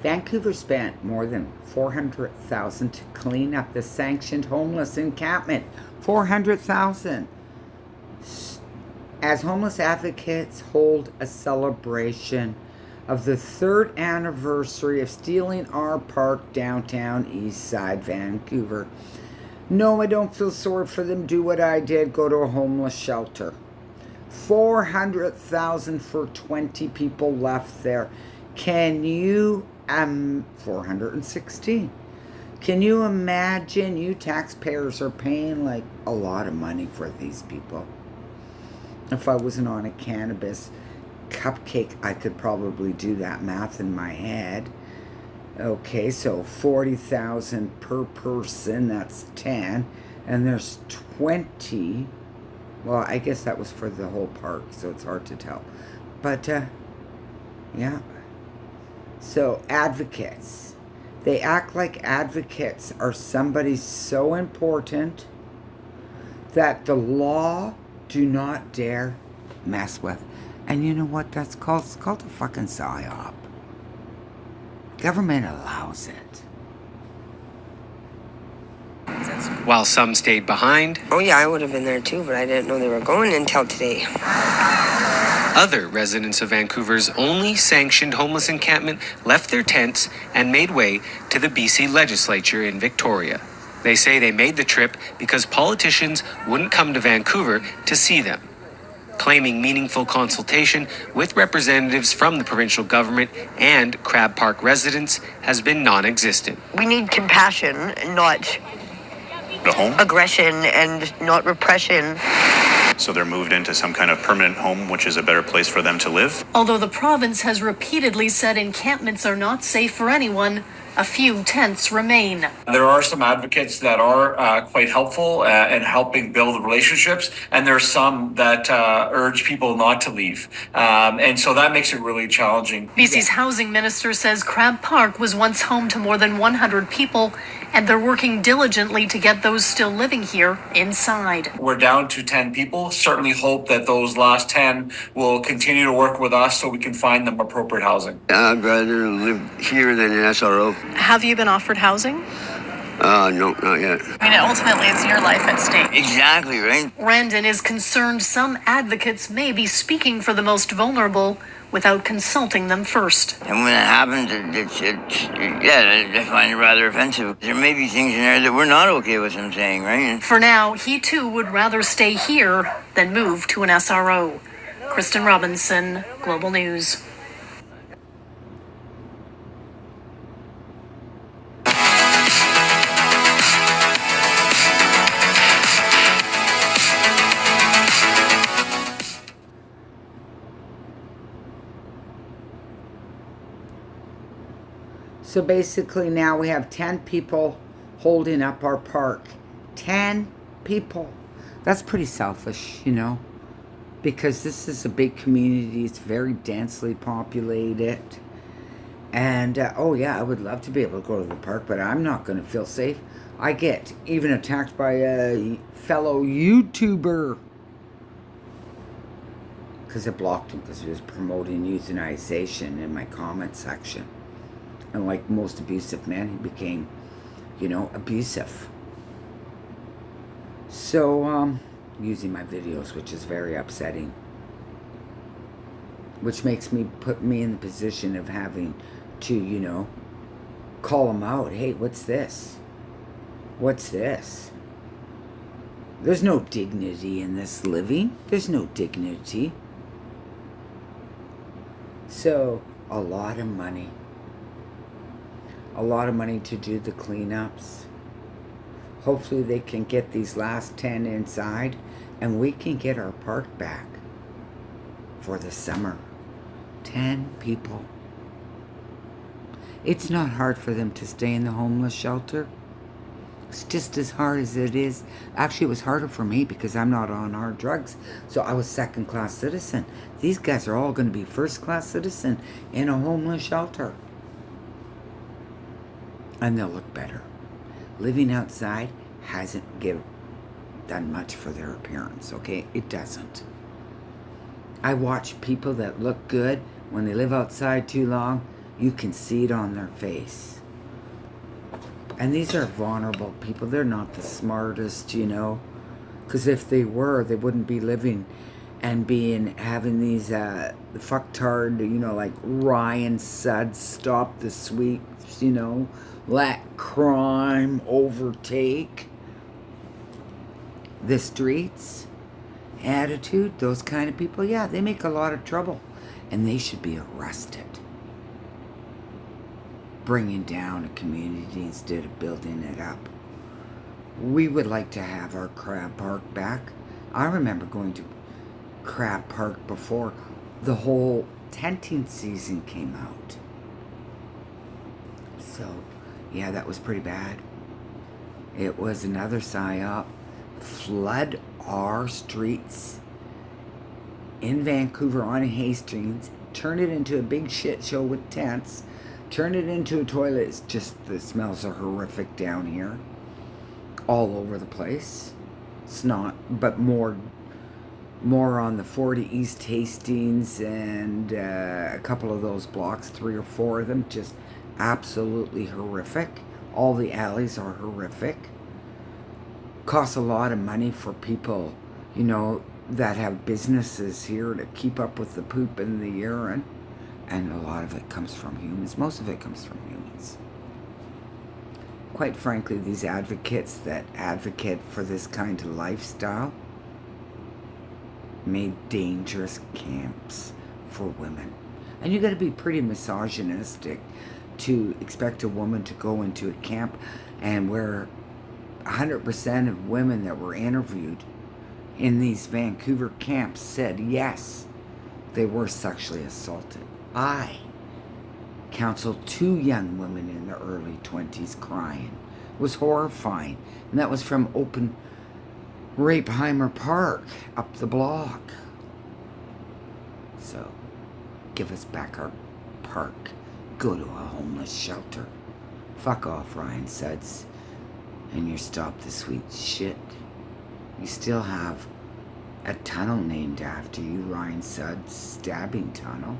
Vancouver spent more than $400,000 to clean up the sanctioned homeless encampment. $400,000. As homeless advocates hold a celebration of the 3rd anniversary of stealing our park downtown East Side Vancouver. No, I don't feel sorry for them. Do what I did, go to a homeless shelter. $400,000 for 20 people left there. Can you 416? Can you imagine? You taxpayers are paying like a lot of money for these people. If I wasn't on a cannabis cupcake, I could probably do that math in my head. Okay, so 40,000 per person, that's 10, and there's 20. Well, I guess that was for the whole park, so it's hard to tell. But yeah. So advocates, they act like advocates are somebody so important that the law do not dare mess with. And you know what that's called? It's called a fucking psyop. Government allows it. While some stayed behind. Oh yeah, I would have been there too, but I didn't know they were going until today. Other residents of Vancouver's only sanctioned homeless encampment left their tents and made way to the BC legislature in Victoria. They say they made the trip because politicians wouldn't come to Vancouver to see them, claiming meaningful consultation with representatives from the provincial government and Crab Park residents has been non-existent. We need compassion, not aggression, and not repression. So they're moved into some kind of permanent home, which is a better place for them to live. Although the province has repeatedly said encampments are not safe for anyone, a few tents remain. There are some advocates that are quite helpful in helping build relationships, and there are some that urge people not to leave. And so that makes it really challenging. BC's housing minister says Crab Park was once home to more than 100 people, and they're working diligently to get those still living here inside. We're down to 10 people. Certainly hope that those last 10 will continue to work with us so we can find them appropriate housing. I'd rather live here than an SRO. Have you been offered housing? No, not yet. I mean, ultimately, it's your life at stake. Exactly, right? Randon is concerned some advocates may be speaking for the most vulnerable without consulting them first. And when it happens, I find it rather offensive. There may be things in there that we're not okay with him saying, right? For now, he too would rather stay here than move to an SRO. Kristen Robinson, Global News. So basically now we have 10 people holding up our park. 10 people. That's pretty selfish, you know, because this is a big community. It's very densely populated. And, oh yeah, I would love to be able to go to the park, but I'm not going to feel safe. I get even attacked by a fellow YouTuber because I blocked him because he was promoting euthanization in my comment section. And like most abusive men, he became, you know, abusive. So, using my videos, which is very upsetting. Which makes me, put me in the position of having to, you know, call him out. Hey, what's this? What's this? There's no dignity in this living. There's no dignity. So, a lot of money. A lot of money to do the cleanups. Hopefully they can get these last 10 inside and we can get our park back for the summer. 10 people. It's not hard for them to stay in the homeless shelter. It's just as hard as it is. Actually, it was harder for me because I'm not on hard drugs. So I was second-class citizen. These guys are all going to be first-class citizen in a homeless shelter. And they'll look better. Living outside hasn't done much for their appearance, okay? It doesn't. I watch people that look good when they live outside too long. You can see it on their face. And these are vulnerable people. They're not the smartest, you know. Because if they were, they wouldn't be living and having these fucktard, you know, like Ryan Suds, stop the sweeps, you know, let crime overtake the streets attitude. Those kind of people, yeah, they make a lot of trouble. And they should be arrested. Bringing down a community instead of building it up. We would like to have our Crab Park back. I remember going to Crab Park before the whole tenting season came out. So, yeah, that was pretty bad. It was another psyop. Flood our streets in Vancouver on Hastings, turn it into a big shit show with tents, turn it into a toilet. It's just, the smells are horrific down here. All over the place. It's not, but more on the 40 East Hastings and a couple of those blocks, 3 or 4 of them, just absolutely horrific. All the alleys are horrific. Costs a lot of money for people, you know, that have businesses here to keep up with the poop and the urine. And a lot of it comes from humans. Most of it comes from humans. Quite frankly, these advocates that advocate for this kind of lifestyle made dangerous camps for women. And you got to be pretty misogynistic to expect a woman to go into a camp, and where 100% of women that were interviewed in these Vancouver camps said yes, they were sexually assaulted. I counseled 2 young women in their early 20s crying. It was horrifying. And that was from Open Rapeheimer Park up the block. So, give us back our park. Go to a homeless shelter. Fuck off, Ryan Suds. And your Stop the Sweet shit. You still have a tunnel named after you, Ryan Suds Stabbing Tunnel.